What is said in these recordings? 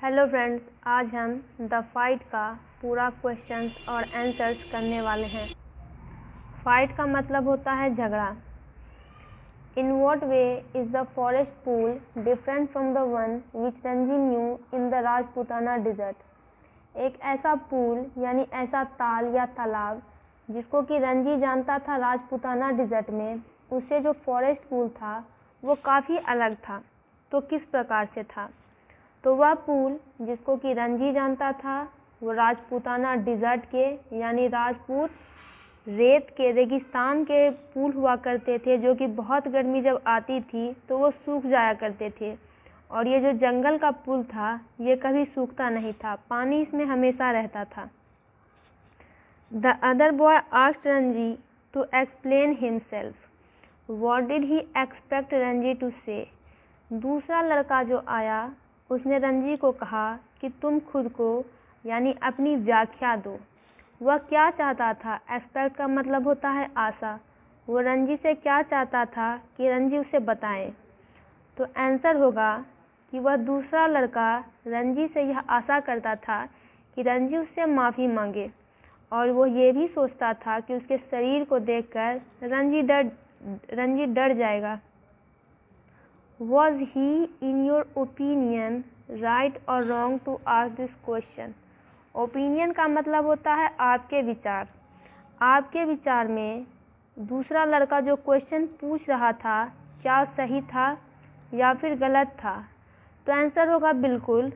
Hello friends, आज हम the fight का पूरा क्वेश्चंस और आंसर्स करने वाले हैं। फाइट का मतलब होता है झगड़ा। In what way is the forest pool different from the one which Ranji knew in the Rajputana desert. एक ऐसा पूल यानी ऐसा ताल या तालाब जिसको कि रंजी जानता था राजपूताना डिजर्ट में, उससे जो फॉरेस्ट पूल था वो काफ़ी अलग था। तो किस प्रकार से था? तो वह पूल जिसको कि रंजी जानता था वो राजपूताना डिज़र्ट के यानी राजपूत रेत के रेगिस्तान के पूल हुआ करते थे, जो कि बहुत गर्मी जब आती थी तो वो सूख जाया करते थे। और ये जो जंगल का पुल था ये कभी सूखता नहीं था, पानी इसमें हमेशा रहता था। The other boy asked Ranji to explain himself. What did he expect Ranji to say. दूसरा लड़का जो आया उसने रंजी को कहा कि तुम खुद को यानी अपनी व्याख्या दो। वह क्या चाहता था? एक्सपेक्ट का मतलब होता है आशा। वो रंजी से क्या चाहता था कि रंजी उसे बताए? तो आंसर होगा कि वह दूसरा लड़का रंजी से यह आशा करता था कि रंजी उससे माफ़ी मांगे, और वो ये भी सोचता था कि उसके शरीर को देखकर रंजी डर जाएगा। Was he, in your opinion, right or wrong to ask this question? Opinion का मतलब होता है आपके विचार। आपके विचार में दूसरा लड़का जो क्वेश्चन पूछ रहा था क्या सही था या फिर गलत था? तो आंसर होगा बिल्कुल,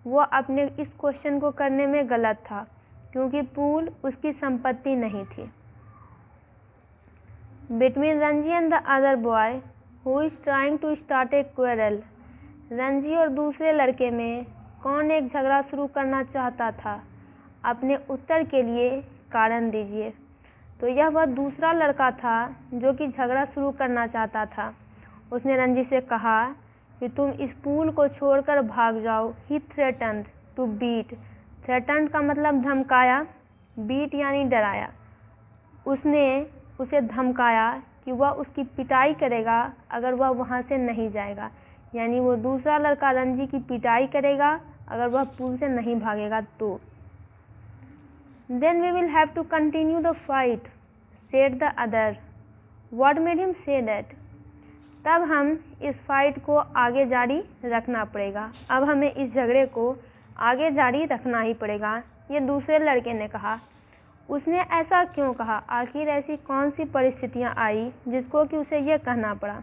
वो अपने इस क्वेश्चन को करने में गलत था, क्योंकि पूल उसकी संपत्ति नहीं थी। Between Ranji and the other boy who is trying to start a quarrel, Ranji और दूसरे लड़के में कौन एक झगड़ा शुरू करना चाहता था? अपने उत्तर के लिए कारण दीजिए। तो यह वह दूसरा लड़का था जो कि झगड़ा शुरू करना चाहता था। उसने रंजी से कहा कि तुम इस पूल को छोड़कर भाग जाओ। ही थ्रेटन्ड टू बीट। थ्रेटन्ड का मतलब धमकाया, बीट यानी डराया। उसने उसे धमकाया कि वह उसकी पिटाई करेगा अगर वह वहाँ से नहीं जाएगा, यानी वो दूसरा लड़का रंजी की पिटाई करेगा अगर वह पुल से नहीं भागेगा तो। Then we will have to continue the fight, said the other. What made him say that? तब हम इस फाइट को आगे जारी रखना पड़ेगा। अब हमें इस झगड़े को आगे जारी रखना ही पड़ेगा, ये दूसरे लड़के ने कहा। उसने ऐसा क्यों कहा? आखिर ऐसी कौन सी परिस्थितियाँ आई जिसको कि उसे ये कहना पड़ा?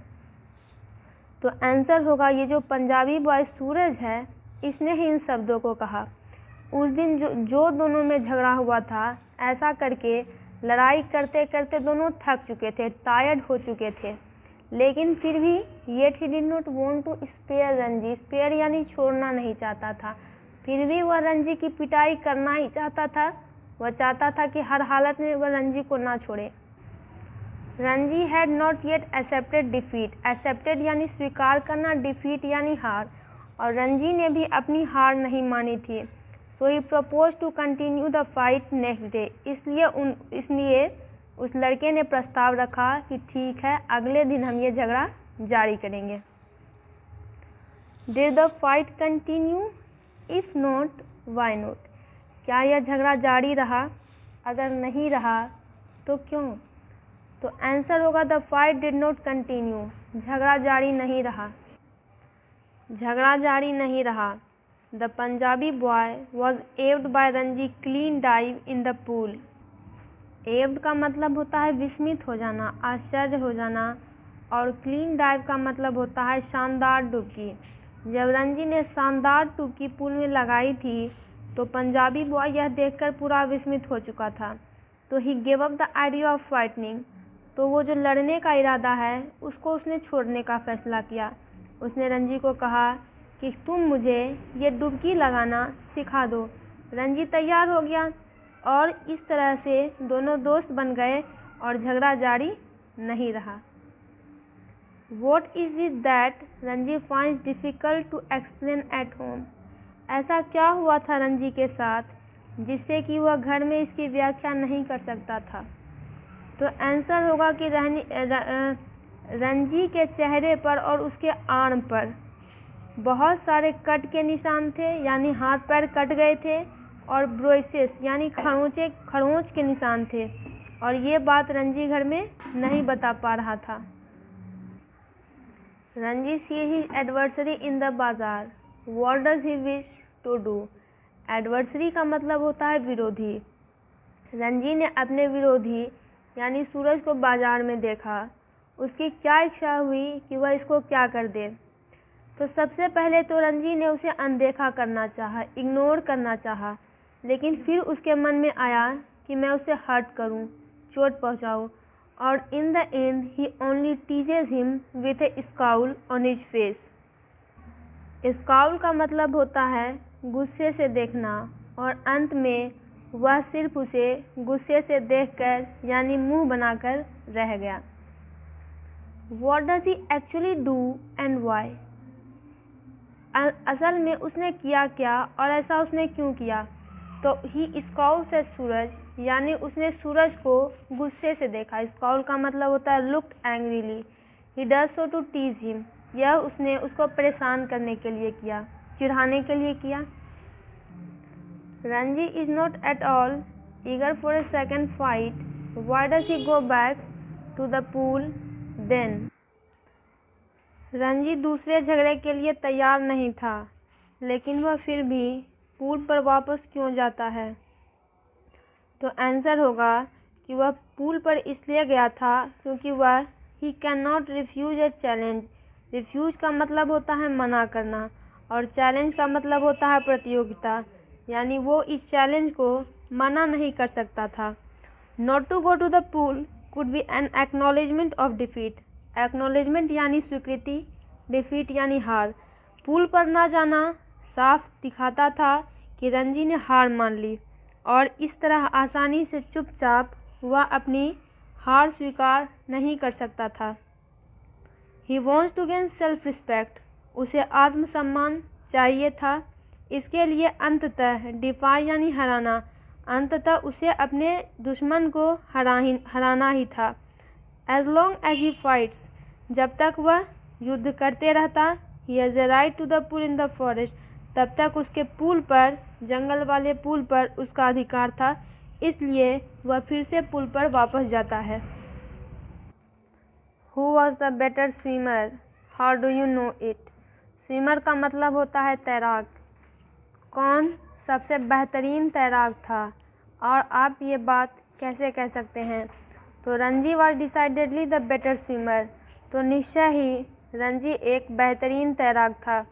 तो आंसर होगा ये जो पंजाबी बॉय सूरज है, इसने ही इन शब्दों को कहा। उस दिन जो दोनों में झगड़ा हुआ था, ऐसा करके लड़ाई करते करते दोनों थक चुके थे, टायर्ड हो चुके थे, लेकिन फिर भी yet he did not want to spare Ranji. Spare यानी छोड़ना नहीं चाहता था, फिर भी वह रंजी की पिटाई करना ही चाहता था। वह चाहता था कि हर हालत में वह रंजी को ना छोड़े। Ranji had not yet accepted defeat. Accepted यानी स्वीकार करना, डिफीट यानी हार, और रंजी ने भी अपनी हार नहीं मानी थी। So he propose to continue the fight next day. इसलिए उस लड़के ने प्रस्ताव रखा कि ठीक है, अगले दिन हम ये झगड़ा जारी करेंगे। Did the fight continue? If not, why not? क्या यह झगड़ा जारी रहा? अगर नहीं रहा तो क्यों? तो आंसर होगा the fight did not continue. झगड़ा जारी नहीं रहा। झगड़ा जारी नहीं रहा। The Punjabi boy was awed by Ranji clean dive in the pool. Awed का मतलब होता है विस्मित हो जाना, आश्चर्य हो जाना, और क्लीन डाइव का मतलब होता है शानदार डुबकी। जब रंजी ने शानदार डुबकी पूल में लगाई थी तो पंजाबी बॉय यह देखकर पूरा विस्मित हो चुका था। तो he give up the idea of fighting. तो वो जो लड़ने का इरादा है उसको उसने छोड़ने का फैसला किया। उसने रंजी को कहा कि तुम मुझे ये डुबकी लगाना सिखा दो। रंजी तैयार हो गया और इस तरह से दोनों दोस्त बन गए और झगड़ा जारी नहीं रहा। What is it that Ranji finds difficult to explain at home? ऐसा क्या हुआ था रंजी के साथ जिससे कि वह घर में इसकी व्याख्या नहीं कर सकता था? तो आंसर होगा कि रंजी के चेहरे पर और उसके आर्म पर बहुत सारे कट के निशान थे, यानी हाथ पैर कट गए थे, और ब्रोइसेस यानी खरोंच के निशान थे, और ये बात रंजी घर में नहीं बता पा रहा था। Ranji see his adversary in the bazaar, what does he wish to do. Adversary का मतलब होता है विरोधी। रंजी ने अपने विरोधी यानी सूरज को बाजार में देखा। उसकी क्या इच्छा हुई कि वह इसको क्या कर दे। तो सबसे पहले तो रंजी ने उसे अनदेखा करना चाहा, इग्नोर करना चाहा, लेकिन फिर उसके मन में आया कि मैं उसे हर्ट करूं, चोट पहुंचाऊं, और in the and he only teases him with A scowl on his face. Scowl का मतलब होता है गुस्से से देखना, और अंत में वह सिर्फ उसे गुस्से से देखकर यानी मुंह बनाकर रह गया। What does he actually do and why? असल में उसने किया क्या और ऐसा उसने क्यों किया। तो ही स्काउल से सूरज, यानी उसने सूरज को गुस्से से देखा। स्काउल का मतलब होता है looked angrily. He does so to tease him, यह उसने उसको परेशान करने के लिए किया, चिढ़ाने के लिए किया। Ranji is not at all eager for a second fight, why does he go back to the pool then. Ranji दूसरे झगड़े के लिए तैयार नहीं था, लेकिन वह फिर भी पूल पर वापस क्यों जाता है। तो आंसर होगा कि वह पूल पर इसलिए गया था क्योंकि वह he can not refuse a challenge. Refuse का मतलब होता है मना करना, और चैलेंज का मतलब होता है प्रतियोगिता, यानी वो इस चैलेंज को मना नहीं कर सकता था। Not to go to the pool could be an acknowledgement of defeat. Acknowledgement यानी स्वीकृति, डिफीट यानी हार। पूल पर ना जाना साफ दिखाता था कि रंजी ने हार मान ली, और इस तरह आसानी से चुपचाप वह अपनी हार स्वीकार नहीं कर सकता था। He wants to gain self respect, उसे आत्मसम्मान चाहिए था। इसके लिए अंततः डिफाई यानी हराना, अंततः उसे अपने दुश्मन को हराना ही था। As long as he fights, जब तक वह युद्ध करते रहता, he has a right to the pool in the forest, तब तक उसके पुल पर, जंगल वाले पुल पर उसका अधिकार था, इसलिए वह फिर से पुल पर वापस जाता है। Who was the better swimmer, how do you know it. Swimmer का मतलब होता है तैराक। कौन सबसे बेहतरीन तैराक था, और आप ये बात कैसे कह सकते हैं। तो Ranji was decidedly the better swimmer, तो निश्चय ही रंजी एक बेहतरीन तैराक था।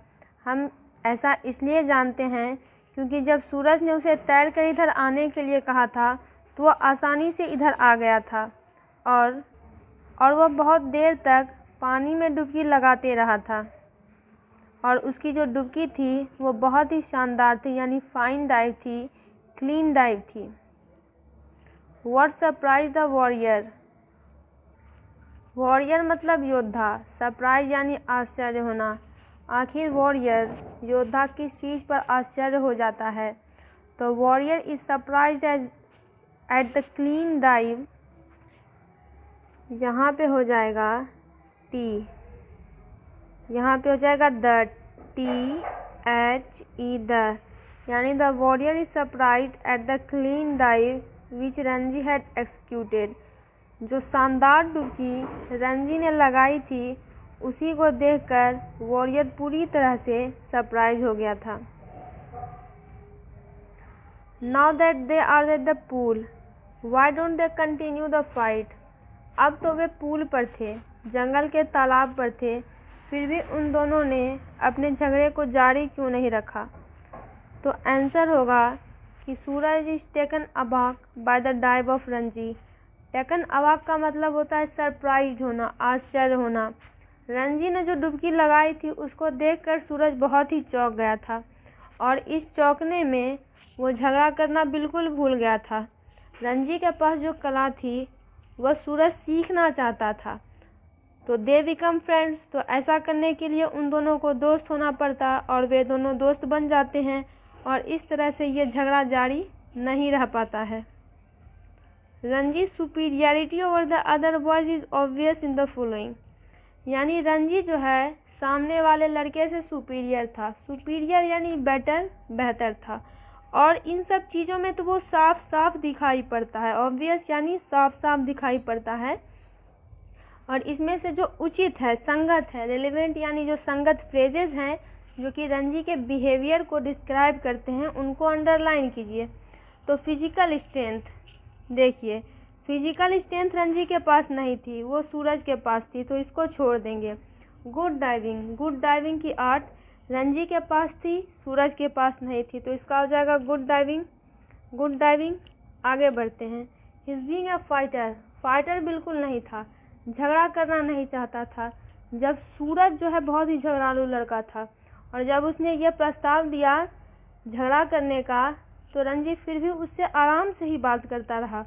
हम ऐसा इसलिए जानते हैं क्योंकि जब सूरज ने उसे तैर कर इधर आने के लिए कहा था तो वह आसानी से इधर आ गया था, और वह बहुत देर तक पानी में डुबकी लगाते रहा था, और उसकी जो डुबकी थी वो बहुत ही शानदार थी, यानी फाइन डाइव थी, क्लीन डाइव थी। What surprise the warrior. Warrior मतलब योद्धा, सरप्राइज यानी आश्चर्य होना। आखिर वॉरियर योद्धा किस चीज़ पर आश्चर्य हो जाता है। तो warrior is surprised at the clean dive, यहाँ पे हो जाएगा टी, यहाँ पे हो जाएगा द, THE द, यानी the warrior is surprised at the clean dive which Ranji had executed. जो शानदार डुबकी रंजी ने लगाई थी उसी को देखकर वॉरियर पूरी तरह से सरप्राइज हो गया था। Now that they are at the pool, why don't they continue the fight. अब तो वे पूल पर थे, जंगल के तालाब पर थे, फिर भी उन दोनों ने अपने झगड़े को जारी क्यों नहीं रखा। तो आंसर होगा कि Suraj is taken aback by the dive of Ranji. Taken aback का मतलब होता है सरप्राइज होना, आश्चर्य होना। रंजी ने जो डुबकी लगाई थी उसको देखकर सूरज बहुत ही चौंक गया था, और इस चौंकने में वो झगड़ा करना बिल्कुल भूल गया था। रंजी के पास जो कला थी वह सूरज सीखना चाहता था। तो दे बिकम फ्रेंड्स, तो ऐसा करने के लिए उन दोनों को दोस्त होना पड़ता, और वे दोनों दोस्त बन जाते हैं, और इस तरह से ये झगड़ा जारी नहीं रह पाता है। Ranji superiority over the other boys is obvious in the following. यानी रंजी जो है सामने वाले लड़के से सुपीरियर था। सुपीरियर यानी बेटर, बेहतर था। और इन सब चीज़ों में तो वो साफ साफ दिखाई पड़ता है। ऑब्वियस यानी साफ साफ दिखाई पड़ता है। और इसमें से जो उचित है, संगत है, रेलेवेंट यानी जो संगत फ्रेजेस हैं जो कि रंजी के बिहेवियर को डिस्क्राइब करते हैं, उनको अंडरलाइन कीजिए। तो फिजिकल स्ट्रेंथ, देखिए फिजिकल स्ट्रेंथ रंजी के पास नहीं थी, वो सूरज के पास थी, तो इसको छोड़ देंगे। गुड डाइविंग, गुड डाइविंग की आर्ट रंजी के पास थी, सूरज के पास नहीं थी, तो इसका हो जाएगा गुड डाइविंग। Good diving. आगे बढ़ते हैं। His being a fighter, fighter बिल्कुल नहीं था, झगड़ा करना नहीं चाहता था। जब सूरज जो है बहुत ही झगड़ालू लड़का था, और जब उसने ये प्रस्ताव दिया झगड़ा करने का, तो रंजी फिर भी उससे आराम से ही बात करता रहा।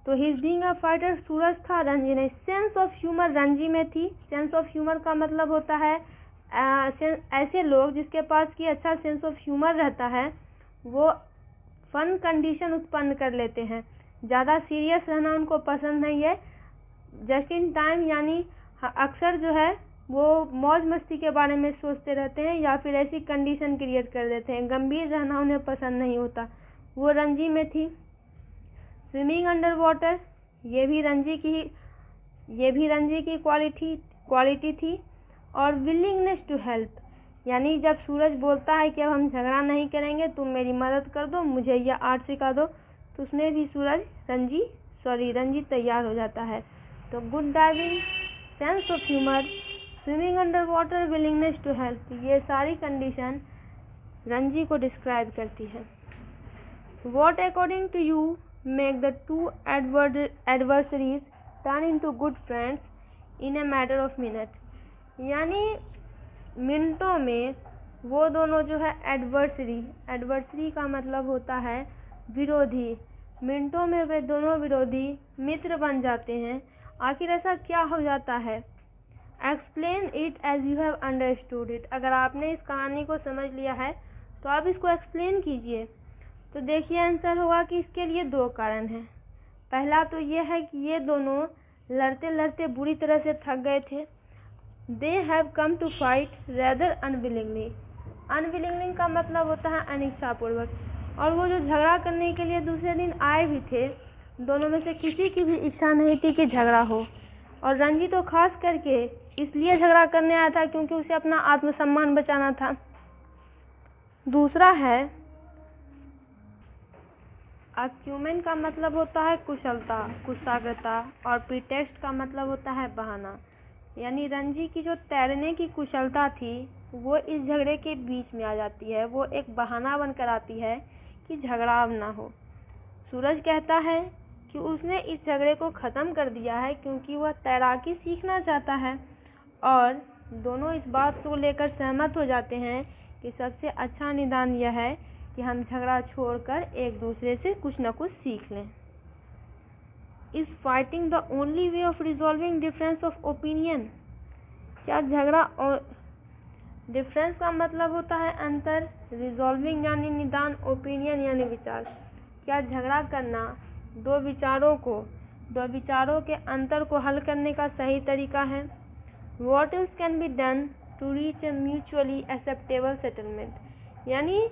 तो हिज बीइंग अ फाइटर सूरज था, रंजी नहीं। सेंस ऑफ ह्यूमर रंजी में थी। सेंस ऑफ ह्यूमर का मतलब होता है ऐसे लोग जिसके पास की अच्छा सेंस ऑफ ह्यूमर रहता है, वो फन कंडीशन उत्पन्न कर लेते हैं। ज़्यादा सीरियस रहना उनको पसंद नहीं है। जस्ट इन टाइम यानी अक्सर जो है वो मौज मस्ती के बारे में सोचते रहते हैं या फिर ऐसी कंडीशन क्रिएट कर देते हैं। गंभीर रहना उन्हें पसंद नहीं होता, वो रंजी में थी। स्विमिंग अंडर वाटर, ये भी रंजी की क्वालिटी थी। और विलिंगनेस टू हेल्प, यानी जब सूरज बोलता है कि अब हम झगड़ा नहीं करेंगे, तुम मेरी मदद कर दो, मुझे यह आर्ट सिखा दो, तो उसमें भी रंजी तैयार हो जाता है। तो good diving, sense of humour, swimming under water, willingness to help, ये सारी कंडीशन रंजी को डिस्क्राइब करती है। What according to you make the two adversaries turn into good friends in a matter of minute, यानी मिनटों में वो दोनों जो है एडवर्सरी का मतलब होता है विरोधी, मिनटों में वे दोनों विरोधी मित्र बन जाते हैं। आखिर ऐसा क्या हो जाता है? Explain it as you have understood it, अगर आपने इस कहानी को समझ लिया है तो आप इसको एक्सप्लेन कीजिए। तो देखिए आंसर होगा कि इसके लिए दो कारण हैं। पहला तो ये है कि ये दोनों लड़ते लड़ते बुरी तरह से थक गए थे। They have come to fight rather unwillingly, unwillingly का मतलब होता है अनिच्छापूर्वक, और वो जो झगड़ा करने के लिए दूसरे दिन आए भी थे, दोनों में से किसी की भी इच्छा नहीं थी कि झगड़ा हो। और रंजी तो खास करके इसलिए झगड़ा करने आया था क्योंकि उसे अपना आत्मसम्मान बचाना था। दूसरा है अक्यूमेन का मतलब होता है कुशलता, कुशाग्रता, और प्रीटेक्स्ट का मतलब होता है बहाना। यानी रंजी की जो तैरने की कुशलता थी वो इस झगड़े के बीच में आ जाती है, वो एक बहाना बनकर आती है कि झगड़ा अब ना हो। सूरज कहता है कि उसने इस झगड़े को ख़त्म कर दिया है क्योंकि वह तैराकी सीखना चाहता है, और दोनों इस बात को लेकर सहमत हो जाते हैं कि सबसे अच्छा निदान यह है कि हम झगड़ा छोड़कर एक दूसरे से कुछ न कुछ सीख लें। Is fighting the only way of resolving difference of opinion, क्या झगड़ा और डिफरेंस का मतलब होता है अंतर, रिजॉल्विंग यानी निदान, ओपिनियन यानी विचार, क्या झगड़ा करना दो विचारों के अंतर को हल करने का सही तरीका है? What else can be done to reach a mutually acceptable settlement, यानी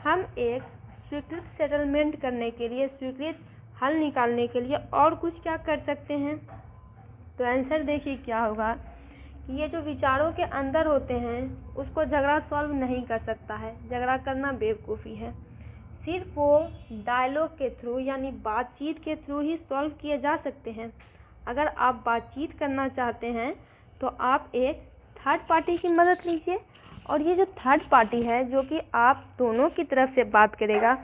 हम एक स्वीकृत सेटलमेंट करने के लिए, स्वीकृत हल निकालने के लिए और कुछ क्या कर सकते हैं? तो आंसर देखिए क्या होगा कि ये जो विचारों के अंदर होते हैं उसको झगड़ा सॉल्व नहीं कर सकता है, झगड़ा करना बेवकूफ़ी है। सिर्फ वो डायलॉग के थ्रू यानी बातचीत के थ्रू ही सॉल्व किए जा सकते हैं। अगर आप बातचीत करना चाहते हैं तो आप एक थर्ड पार्टी की मदद लीजिए, और ये जो थर्ड पार्टी है जो कि आप दोनों की तरफ से बात करेगा,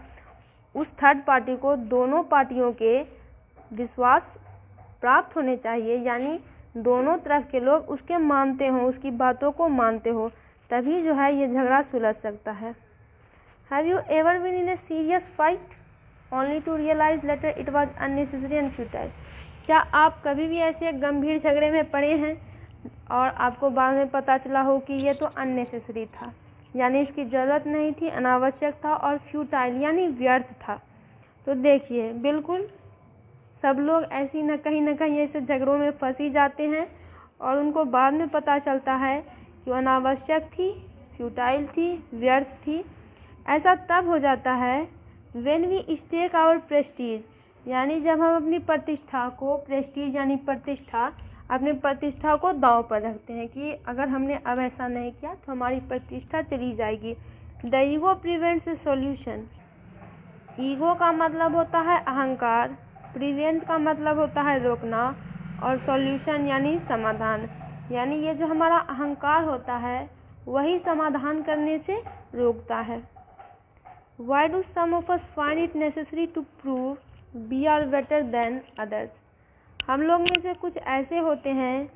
उस थर्ड पार्टी को दोनों पार्टियों के विश्वास प्राप्त होने चाहिए, यानी दोनों तरफ के लोग उसके मानते हों, उसकी बातों को मानते हो, तभी जो है ये झगड़ा सुलझ सकता है। Have you ever been in a serious fight only to realise later it was unnecessary and futile, क्या आप कभी भी ऐसे गंभीर झगड़े में पड़े हैं और आपको बाद में पता चला हो कि ये तो अननेसेसरी था, यानी इसकी ज़रूरत नहीं थी, अनावश्यक था, और फ्यूटाइल यानी व्यर्थ था? तो देखिए बिल्कुल सब लोग ऐसी न कहीं ऐसे झगड़ों में फंस ही जाते हैं, और उनको बाद में पता चलता है कि वो अनावश्यक थी, फ्यूटाइल थी, व्यर्थ थी। ऐसा तब हो जाता है when we stake our prestige, यानी जब हम अपनी प्रतिष्ठा को, प्रेस्टीज यानी प्रतिष्ठा, अपनी प्रतिष्ठा को दांव पर रखते हैं कि अगर हमने अब ऐसा नहीं किया तो हमारी प्रतिष्ठा चली जाएगी। The ego prevents A solution. Ego का मतलब होता है अहंकार, प्रिवेंट का मतलब होता है रोकना, और सॉल्यूशन यानी समाधान। यानी ये जो हमारा अहंकार होता है वही समाधान करने से रोकता है। Why do some of us find it necessary to prove we are better than others? हम लोग में से कुछ ऐसे होते हैं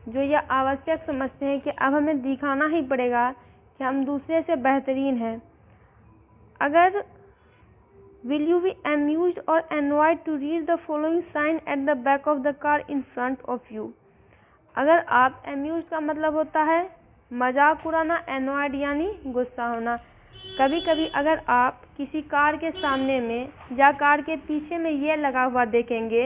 जो यह आवश्यक समझते हैं कि अब हमें दिखाना ही पड़ेगा कि हम दूसरे से बेहतरीन हैं। अगर will you be amused or annoyed to read the following sign at the back of the car in front of you? अगर आप amused का मतलब होता है मजाक उड़ाना, annoyed यानी गुस्सा होना। कभी कभी अगर आप किसी कार के सामने में या कार के पीछे में ये लगा हुआ देखेंगे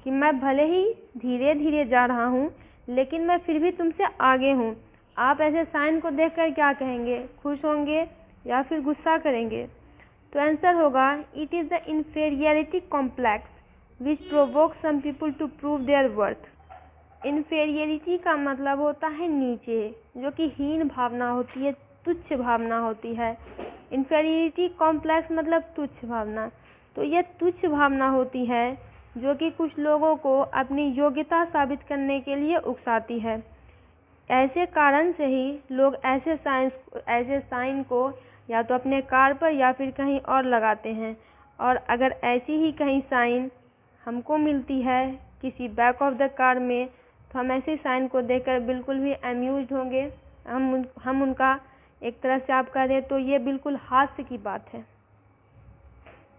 कि मैं भले ही धीरे धीरे जा रहा हूँ लेकिन मैं फिर भी तुमसे आगे हूँ, आप ऐसे साइन को देखकर क्या कहेंगे? खुश होंगे या फिर गुस्सा करेंगे? तो आंसर होगा it is the inferiority complex which provoke some people to prove their worth. Inferiority का मतलब होता है नीचे, जो कि हीन भावना होती है, तुच्छ भावना होती है। इन्फेरियरिटी कॉम्प्लेक्स मतलब तुच्छ भावना। तो ये तुच्छ भावना होती है जो कि कुछ लोगों को अपनी योग्यता साबित करने के लिए उकसाती है। ऐसे कारण से ही लोग ऐसे साइन को या तो अपने कार पर या फिर कहीं और लगाते हैं। और अगर ऐसी ही कहीं साइन हमको मिलती है किसी बैक ऑफ द कार में तो हम ऐसे साइन को देखकर बिल्कुल भी अम्यूज्ड होंगे। हम उनका एक तरह से आप कह दें तो ये बिल्कुल हास्य की बात है।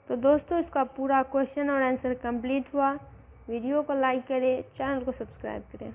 तो दोस्तों इसका पूरा क्वेश्चन और आंसर कंप्लीट हुआ। वीडियो को लाइक करें, चैनल को सब्सक्राइब करें।